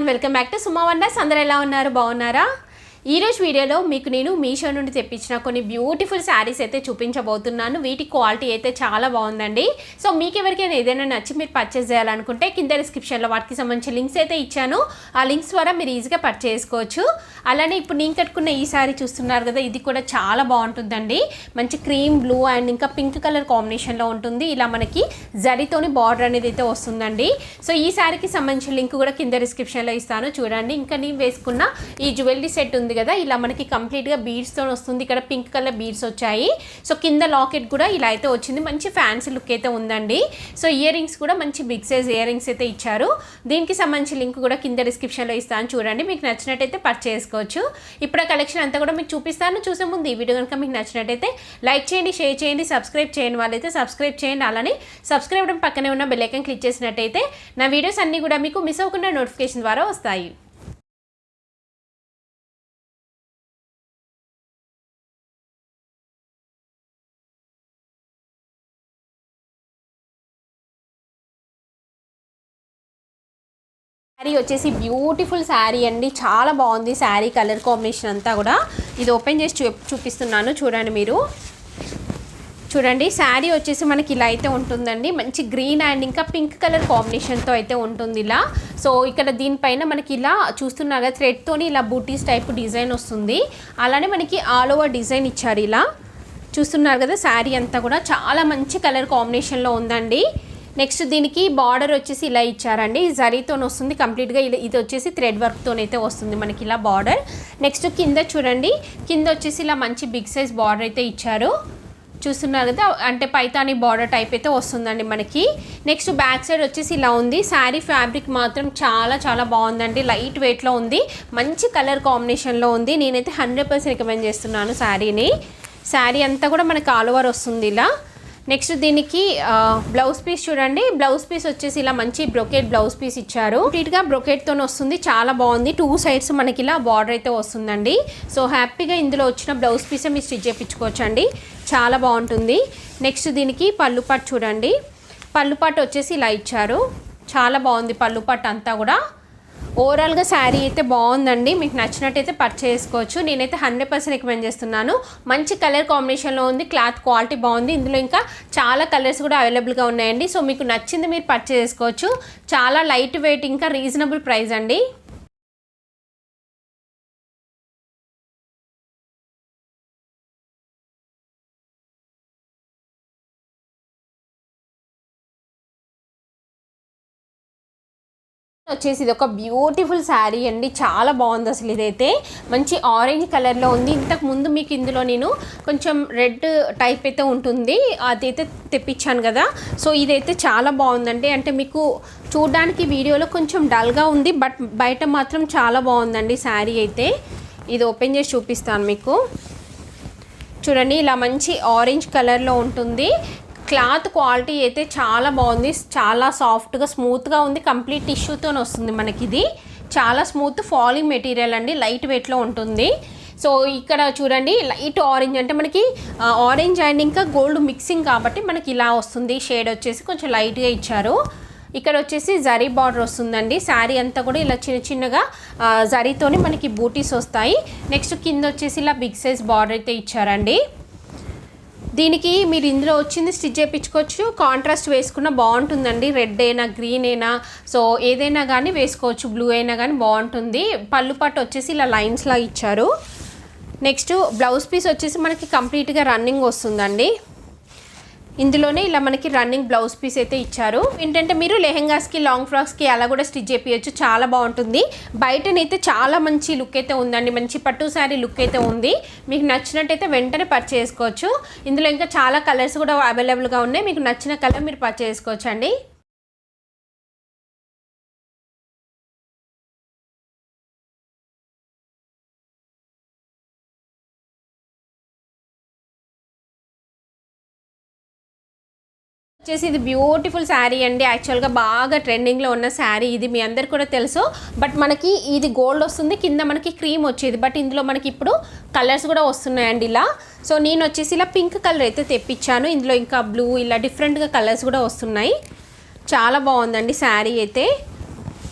Welcome back to Suma wonders. అందరూ ఎలా ఉన్నారు? బాగున్నారా? ఈ రోజు వీడియోలో మీకు నేను మీషో నుండి తెప్పించిన కొన్ని బ్యూటిఫుల్ శారీస్ అయితే చూపించబోతున్నాను. వీటి క్వాలిటీ అయితే చాలా బాగుందండి. సో మీకు ఎవరికైనా ఏదైనా నచ్చి మీరు పర్చేస్ చేయాలనుకుంటే కింద డిస్క్రిప్షన్లో వాటికి సంబంధించిన లింక్స్ అయితే ఇచ్చాను. ఆ లింక్స్ ద్వారా మీరు ఈజీగా పర్చేస్ చేసుకోవచ్చు. అలానే ఇప్పుడు నేను కట్టుకున్న ఈ శారీ చూస్తున్నారు కదా, ఇది కూడా చాలా బాగుంటుందండి. మంచి క్రీమ్ బ్లూ అండ్ ఇంకా పింక్ కలర్ కాంబినేషన్లో ఉంటుంది. ఇలా మనకి జరీతోని బార్డర్ అనేది అయితే వస్తుందండి. సో ఈ శారీకి సంబంధించిన లింక్ కూడా కింద డిస్క్రిప్షన్లో ఇస్తాను, చూడండి. ఇంకా నేను వేసుకున్న ఈ జ్యువెలరీ సెట్ ఉంది కదా, ఇలా మనకి కంప్లీట్గా బీడ్స్తో వస్తుంది. ఇక్కడ పింక్ కలర్ బీడ్స్ వచ్చాయి. సో కింద లాకెట్ కూడా ఇలా అయితే వచ్చింది. మంచి ఫ్యాన్సీ లుక్ అయితే ఉందండి. సో ఇయర్ రింగ్స్ కూడా మంచి బిగ్ సైజ్ ఇయర్ రింగ్స్ అయితే ఇచ్చారు. దీనికి సంబంధించిన లింక్ కూడా కింద డిస్క్రిప్షన్లో ఇస్తాను, చూడండి. మీకు నచ్చినట్టయితే పర్చేస్ చేసుకోవచ్చు. ఇప్పుడు ఆ కలెక్షన్ అంతా కూడా మీకు చూపిస్తాను. చూసే ముందు ఈ వీడియో కనుక మీకు నచ్చినట్టయితే లైక్ చేయండి, షేర్ చేయండి, సబ్స్క్రైబ్ చేయని వాళ్ళైతే సబ్స్క్రైబ్ చేయండి. అలానే సబ్స్క్రైబ్ పక్కనే ఉన్న బెల్ ఐకాన్ క్లిక్ చేసినట్టయితే నా వీడియోస్ అన్నీ కూడా మీకు మిస్ అవ్వకుండా నోటిఫికేషన్ ద్వారా వస్తాయి. శారీ వచ్చేసి బ్యూటిఫుల్ శారీ అండి, చాలా బాగుంది. శారీ కలర్ కాంబినేషన్ అంతా కూడా ఇది ఓపెన్ చేసి చూపిస్తున్నాను, చూడండి. మీరు చూడండి, శారీ వచ్చేసి మనకి ఇలా అయితే ఉంటుందండి. మంచి గ్రీన్ అండ్ ఇంకా పింక్ కలర్ కాంబినేషన్తో అయితే ఉంటుంది ఇలా. సో ఇక్కడ దీనిపైన మనకి ఇలా చూస్తున్నారు కదా, థ్రెడ్తోని ఇలా బూటీస్ టైప్ డిజైన్ వస్తుంది. అలానే మనకి ఆల్ ఓవర్ డిజైన్ ఇచ్చారు. ఇలా చూస్తున్నారు కదా, శారీ అంతా కూడా చాలా మంచి కలర్ కాంబినేషన్లో ఉందండి. నెక్స్ట్ దీనికి బార్డర్ వచ్చేసి ఇలా ఇచ్చారండి, జరీతో వస్తుంది కంప్లీట్గా. ఇది వచ్చేసి థ్రెడ్ వర్క్తోనైతే వస్తుంది మనకి ఇలా బార్డర్. నెక్స్ట్ కింద చూడండి, కింద వచ్చేసి ఇలా మంచి బిగ్ సైజ్ బార్డర్ అయితే ఇచ్చారు, చూస్తున్నారు కదా. అంటే పైతాని బార్డర్ టైప్ అయితే వస్తుందండి మనకి. నెక్స్ట్ బ్యాక్ సైడ్ వచ్చేసి ఇలా ఉంది. శారీ ఫ్యాబ్రిక్ మాత్రం చాలా చాలా బాగుందండి, లైట్ వెయిట్లో ఉంది, మంచి కలర్ కాంబినేషన్లో ఉంది. నేనైతే 100% రికమెండ్ చేస్తున్నాను శారీని. శారీ అంతా కూడా మనకి ఆల్ ఓవర్ వస్తుంది ఇలా. నెక్స్ట్ దీనికి బ్లౌజ్ పీస్ చూడండి. బ్లౌజ్ పీస్ వచ్చేసి ఇలా మంచి బ్రొకెట్ బ్లౌజ్ పీస్ ఇచ్చారు. కంప్లీట్గా బ్రొకెట్తో వస్తుంది, చాలా బాగుంది. 2 సైడ్స్ మనకి ఇలా బార్డర్ అయితే వస్తుందండి. సో హ్యాపీగా ఇందులో వచ్చిన బ్లౌజ్ పీసే మీరు స్టిచ్ చేయించుకోవచ్చు అండి, చాలా బాగుంటుంది. నెక్స్ట్ దీనికి పళ్ళు పాటు చూడండి. పళ్ళు పాటు వచ్చేసి ఇలా ఇచ్చారు, చాలా బాగుంది పళ్ళు పాటు అంతా కూడా. ఓవరాల్గా శారీ అయితే బాగుందండి, మీకు నచ్చినట్టయితే పర్చేస్ చేసుకోవచ్చు. నేనైతే 100% రికమెండ్ చేస్తున్నాను. మంచి కలర్ కాంబినేషన్లో ఉంది, క్లాత్ క్వాలిటీ బాగుంది. ఇందులో ఇంకా చాలా కలర్స్ కూడా అవైలబుల్గా ఉన్నాయండి. సో మీకు నచ్చింది మీరు పర్చేస్ చేసుకోవచ్చు. చాలా లైట్ వెయిట్ ఇంకా రీజనబుల్ ప్రైస్ అండి. వచ్చేసి ఇది ఒక బ్యూటిఫుల్ శారీ అండి, చాలా బాగుంది అసలు. ఇదైతే మంచి ఆరెంజ్ కలర్లో ఉంది. ఇంతకు ముందు మీకు ఇందులో నేను కొంచెం రెడ్ టైప్ అయితే ఉంటుంది, అదైతే తెప్పించాను కదా. సో ఇదైతే చాలా బాగుందండి. అంటే మీకు చూడడానికి వీడియోలో కొంచెం డల్గా ఉంది, బట్ బయట మాత్రం చాలా బాగుందండి శారీ అయితే. ఇది ఓపెన్ చేసి చూపిస్తాను మీకు, చూడండి. ఇలా మంచి ఆరెంజ్ కలర్లో ఉంటుంది. క్లాత్ క్వాలిటీ అయితే చాలా బాగుంది, చాలా సాఫ్ట్గా స్మూత్గా ఉంది. కంప్లీట్ టిష్యూతో వస్తుంది మనకి. ఇది చాలా స్మూత్ ఫాలింగ్ మెటీరియల్ అండి, లైట్ వెయిట్లో ఉంటుంది. సో ఇక్కడ చూడండి, లైట్ ఆరెంజ్ అంటే మనకి ఆరెంజ్ అండ్ ఇంకా గోల్డ్ మిక్సింగ్ కాబట్టి మనకి ఇలా వస్తుంది. షేడ్ వచ్చేసి కొంచెం లైట్గా ఇచ్చారు. ఇక్కడ వచ్చేసి జరీ బార్డర్ వస్తుందండి. శారీ అంతా కూడా ఇలా చిన్న చిన్నగా జరీతోని మనకి బూటీస్ వస్తాయి. నెక్స్ట్ కింద వచ్చేసి ఇలా బిగ్ సైజ్ బార్డర్ అయితే ఇచ్చారండి. దీనికి మీరు ఇందులో వచ్చింది స్టిచ్ చేయించుకోవచ్చు, కాంట్రాస్ట్ వేసుకున్న బాగుంటుందండి. రెడ్ అయినా గ్రీన్ అయినా సో ఏదైనా కానీ వేసుకోవచ్చు, బ్లూ అయినా కానీ బాగుంటుంది. పళ్ళు పాటు వచ్చేసి ఇలా లైన్స్ లాగా ఇచ్చారు. నెక్స్ట్ బ్లౌజ్ పీస్ వచ్చేసి మనకి కంప్లీట్గా రన్నింగ్ వస్తుందండి. ఇందులోనే ఇలా మనకి రన్నింగ్ బ్లౌజ్ పీస్ అయితే ఇచ్చారు. ఏంటంటే మీరు లెహెంగాస్కి లాంగ్ ఫ్రాక్స్కి అలా కూడా స్టిచ్ చేయించచ్చు, చాలా బాగుంటుంది. బయటనైతే చాలా మంచి లుక్ అయితే ఉందండి, మంచి పట్టు శారీ లుక్ అయితే ఉంది. మీకు నచ్చినట్టయితే వెంటనే పర్చేస్ చేసుకోవచ్చు. ఇందులో ఇంకా చాలా కలర్స్ కూడా అవైలబుల్గా ఉన్నాయి, మీకు నచ్చిన కలర్ మీరు పర్చేస్ చేసుకోవచ్చు అండి. వచ్చేసి ఇది బ్యూటిఫుల్ శారీ అండి, యాక్చువల్గా బాగా ట్రెండింగ్లో ఉన్న శారీ ఇది, మీ అందరికి కూడా తెలుసు. బట్ మనకి ఇది గోల్డ్ వస్తుంది, కింద మనకి క్రీమ్ వచ్చేది. బట్ ఇందులో మనకి ఇప్పుడు కలర్స్ కూడా వస్తున్నాయండి ఇలా. సో నేను వచ్చేసి ఇలా పింక్ కలర్ అయితే తెప్పించాను. ఇందులో ఇంకా బ్లూ ఇలా డిఫరెంట్గా కలర్స్ కూడా వస్తున్నాయి. చాలా బాగుందండి శారీ అయితే.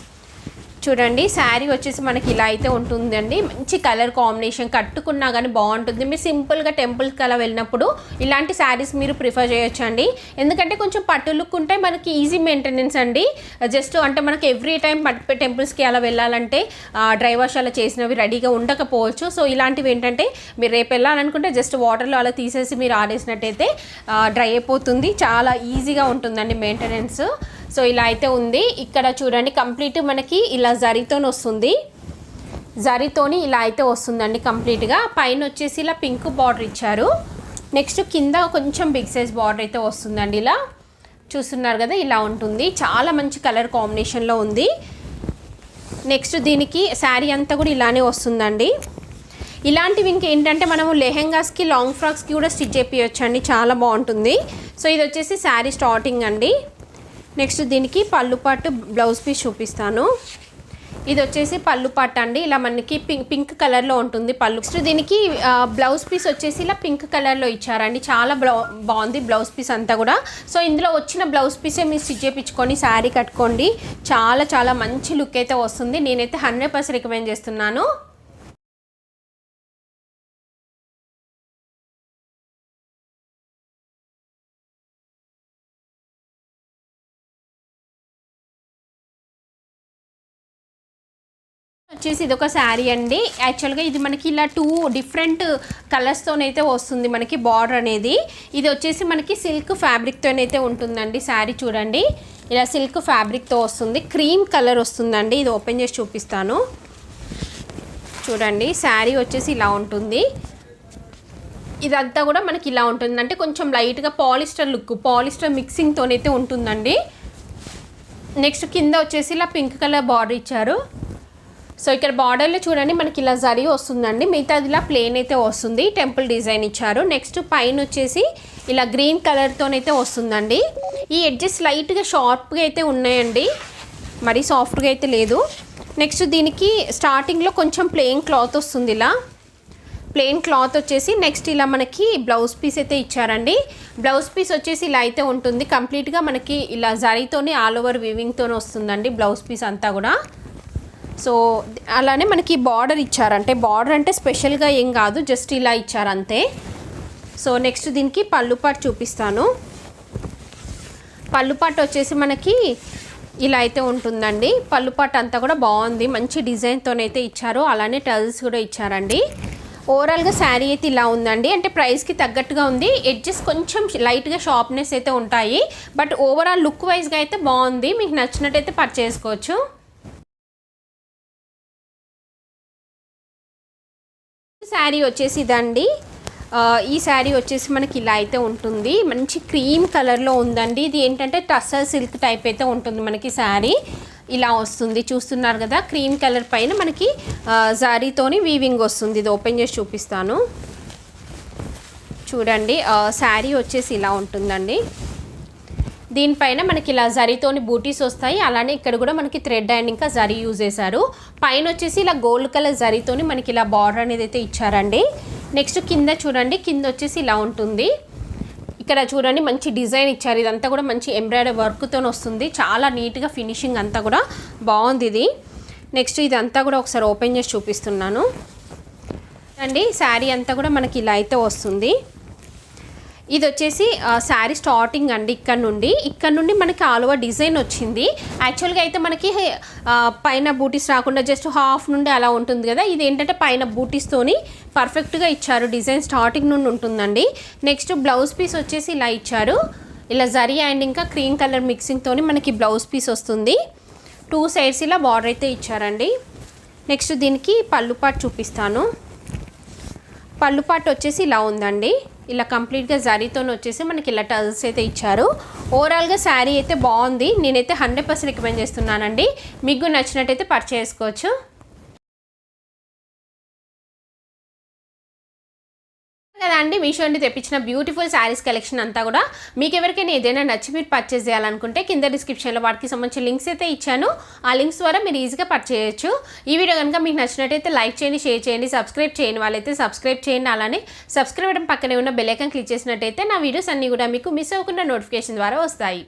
చూడండి శారీ వచ్చేసి మనకి ఇలా అయితే ఉంటుందండి. మంచి కలర్ కాంబినేషన్, కట్టుకున్నా కానీ బాగుంటుంది. మీరు సింపుల్గా టెంపుల్స్కి అలా వెళ్ళినప్పుడు ఇలాంటి శారీస్ మీరు ప్రిఫర్ చేయొచ్చు అండి. ఎందుకంటే కొంచెం పట్టు లుక్ ఉంటే మనకి ఈజీ మెయింటెనెన్స్ అండి. జస్ట్ అంటే మనకి ఎవ్రీ టైం టెంపుల్స్కి అలా వెళ్ళాలంటే డ్రై వాష్ అలా చేసినవి రెడీగా ఉండకపోవచ్చు. సో ఇలాంటివి ఏంటంటే మీరు రేపు వెళ్ళాలనుకుంటే జస్ట్ వాటర్లో అలా తీసేసి మీరు ఆడేసినట్టయితే డ్రై అయిపోతుంది. చాలా ఈజీగా ఉంటుందండి మెయింటెనెన్స్. సో ఇలా అయితే ఉంది. ఇక్కడ చూడండి కంప్లీట్ మనకి ఇలా జరీతోని వస్తుంది. జరీతోని ఇలా అయితే వస్తుందండి కంప్లీట్గా. పైన వచ్చేసి ఇలా పింక్ బార్డర్ ఇచ్చారు. నెక్స్ట్ కింద కొంచెం బిగ్ సైజ్ బార్డర్ అయితే వస్తుందండి. ఇలా చూస్తున్నారు కదా, ఇలా ఉంటుంది. చాలా మంచి కలర్ కాంబినేషన్లో ఉంది. నెక్స్ట్ దీనికి శారీ అంతా కూడా ఇలానే వస్తుందండి. ఇలాంటివి ఇంకేంటంటే మనము లెహెంగాస్కి లాంగ్ ఫ్రాక్స్కి కూడా స్టిచ్ చేయించవచ్చు అండి, చాలా బాగుంటుంది. సో ఇది వచ్చేసి శారీ స్టార్టింగ్ అండి. నెక్స్ట్ దీనికి పళ్ళు పాటు బ్లౌజ్ పీస్ చూపిస్తాను. ఇది వచ్చేసి పళ్ళు పాట అండి. ఇలా మనకి పింక్ కలర్లో ఉంటుంది పళ్ళు. నెక్స్ట్ దీనికి బ్లౌజ్ పీస్ వచ్చేసి ఇలా పింక్ కలర్లో ఇచ్చారండి. చాలా బాగుంది బ్లౌజ్ పీస్ అంతా కూడా. సో ఇందులో వచ్చిన బ్లౌజ్ పీసే మీరు స్టిచ్ చేయించుకొని శారీ కట్టుకోండి. చాలా చాలా మంచి లుక్ అయితే వస్తుంది. నేనైతే 100% రికమెండ్ చేస్తున్నాను. వచ్చేసి ఇది ఒక శారీ అండి. యాక్చువల్గా ఇది మనకి ఇలా 2 డిఫరెంట్ కలర్స్తోనైతే వస్తుంది మనకి బార్డర్ అనేది. ఇది వచ్చేసి మనకి సిల్క్ ఫ్యాబ్రిక్తోనైతే ఉంటుందండి శారీ. చూడండి ఇలా సిల్క్ ఫ్యాబ్రిక్తో వస్తుంది. క్రీమ్ కలర్ వస్తుందండి. ఇది ఓపెన్ చేసి చూపిస్తాను. చూడండి శారీ వచ్చేసి ఇలా ఉంటుంది. ఇదంతా కూడా మనకి ఇలా ఉంటుంది. అంటే కొంచెం లైట్గా పాలిస్టర్ లుక్, పాలిస్టర్ మిక్సింగ్తోనైతే ఉంటుందండి. నెక్స్ట్ కింద వచ్చేసి ఇలా పింక్ కలర్ బార్డర్ ఇచ్చారు. సో ఇక్కడ బార్డర్లో చూడండి మనకి ఇలా జరీ వస్తుందండి. మిగతాది ఇలా ప్లేన్ అయితే వస్తుంది. టెంపుల్ డిజైన్ ఇచ్చారు. నెక్స్ట్ పైన వచ్చేసి ఇలా గ్రీన్ కలర్తోనైతే వస్తుందండి. ఈ ఎడ్జెస్ లైట్గా షార్ప్గా అయితే ఉన్నాయండి, మరీ సాఫ్ట్గా అయితే లేదు. నెక్స్ట్ దీనికి స్టార్టింగ్లో కొంచెం ప్లెయిన్ క్లాత్ వస్తుంది. ఇలా ప్లెయిన్ క్లాత్ వచ్చేసి నెక్స్ట్ ఇలా మనకి బ్లౌజ్ పీస్ అయితే ఇచ్చారండి. బ్లౌజ్ పీస్ వచ్చేసి ఇలా అయితే ఉంటుంది. కంప్లీట్గా మనకి ఇలా జరీతోని ఆల్ ఓవర్ వీవింగ్తోనే వస్తుందండి బ్లౌజ్ పీస్ అంతా కూడా. సో అలానే మనకి బార్డర్ ఇచ్చారంటే, బార్డర్ అంటే స్పెషల్గా ఏం కాదు, జస్ట్ ఇలా ఇచ్చారు అంతే. సో నెక్స్ట్ దీనికి పళ్ళు పాటు చూపిస్తాను. పళ్ళు పాటు వచ్చేసి మనకి ఇలా అయితే ఉంటుందండి. పళ్ళు పాటు అంతా కూడా బాగుంది, మంచి డిజైన్తోనైతే ఇచ్చారు. అలానే టల్స్ కూడా ఇచ్చారండి. ఓవరాల్గా శారీ అయితే ఇలా ఉందండి. అంటే ప్రైస్కి తగ్గట్టుగా ఉంది. ఎడ్జెస్ కొంచెం లైట్గా షార్ప్నెస్ అయితే ఉంటాయి, బట్ ఓవరాల్ లుక్ వైజ్గా అయితే బాగుంది. మీకు నచ్చినట్టయితే పర్చేస్ చేసుకోవచ్చు. శారీ వచ్చేసి ఇదండి. ఈ శారీ వచ్చేసి మనకి ఇలా అయితే ఉంటుంది. మంచి క్రీమ్ కలర్లో ఉందండి. ఇది ఏంటంటే టస్సర్ సిల్క్ టైప్ అయితే ఉంటుంది మనకి శారీ. ఇలా వస్తుంది, చూస్తున్నారు కదా. క్రీమ్ కలర్ పైన మనకి జారీతోని వీవింగ్ వస్తుంది. ఇది ఓపెన్ చేసి చూపిస్తాను. చూడండి శారీ వచ్చేసి ఇలా ఉంటుందండి. దీనిపైన మనకి ఇలా జరీతోని బూటీస్ వస్తాయి. అలానే ఇక్కడ కూడా మనకి థ్రెడ్ అండ్ ఇంకా జరీ యూజ్ చేశారు. పైన వచ్చేసి ఇలా గోల్డ్ కలర్ జరీతోని మనకి ఇలా బార్డర్ అనేది అయితే ఇచ్చారండి. నెక్స్ట్ కింద చూడండి, కింద వచ్చేసి ఇలా ఉంటుంది. ఇక్కడ చూడండి మంచి డిజైన్ ఇచ్చారు. ఇదంతా కూడా మంచి ఎంబ్రాయిడరీ వర్క్తో వస్తుంది. చాలా నీట్గా ఫినిషింగ్ అంతా కూడా బాగుంది ఇది. నెక్స్ట్ ఇదంతా కూడా ఒకసారి ఓపెన్ చేసి చూపిస్తున్నాను అండి. శారీ అంతా కూడా మనకి ఇలా అయితే వస్తుంది. ఇది వచ్చేసి శారీ స్టార్టింగ్ అండి. ఇక్కడ నుండి మనకి ఆల్ ఓవర్ డిజైన్ వచ్చింది. యాక్చువల్గా అయితే మనకి పైన బూటీస్ రాకుండా జస్ట్ హాఫ్ నుండి అలా ఉంటుంది కదా. ఇది ఏంటంటే పైన బూటీస్తోని పర్ఫెక్ట్గా ఇచ్చారు. డిజైన్ స్టార్టింగ్ నుండి ఉంటుందండి. నెక్స్ట్ బ్లౌజ్ పీస్ వచ్చేసి ఇలా ఇచ్చారు. ఇలా జరీ అండ్ ఇంకా క్రీమ్ కలర్ మిక్సింగ్తోని మనకి బ్లౌజ్ పీస్ వస్తుంది. 2 సైడ్స్ ఇలా బార్డర్ అయితే ఇచ్చారండి. నెక్స్ట్ దీనికి పళ్ళు పాటు చూపిస్తాను. పళ్ళు పాటు వచ్చేసి ఇలా ఉందండి. ఇలా కంప్లీట్గా జరీతో వచ్చేసి మనకి ఇలా టల్స్ అయితే ఇచ్చారు. ఓవరాల్గా శారీ అయితే బాగుంది. నేనైతే 100% రికమెండ్ చేస్తున్నానండి. మీకు నచ్చినట్టయితే పర్చేస్ చేసుకోవచ్చు. కదా అండి, మీషో నుండి తెప్పించిన బ్యూటిఫుల్ శారీస్ కలెక్షన్ అంతా కూడా మీకు ఎవరికైనా ఏదైనా నచ్చి మీరు పర్చేస్ చేయాలనుకుంటే కింద డిస్క్రిప్షన్లో వాటికి సంబంధించిన లింక్స్ అయితే ఇచ్చాను. ఆ లింక్స్ ద్వారా మీరు ఈజీగా పర్చేస్ చేయొచ్చు. ఈ వీడియో కనుక మీకు నచ్చినట్టయితే లైక్ చేయండి, షేర్ చేయండి, సబ్స్క్రైబ్ చేయని వాళ్ళైతే సబ్స్క్రైబ్ చేయండి. అలానే సబ్స్క్రైబ్ బటన్ పక్కనే ఉన్న బెల్ ఐకాన్ క్లిక్ చేసినట్టయితే నా వీడియోస్ అన్నీ కూడా మీకు మిస్ అవ్వకుండా నోటిఫికేషన్ ద్వారా వస్తాయి.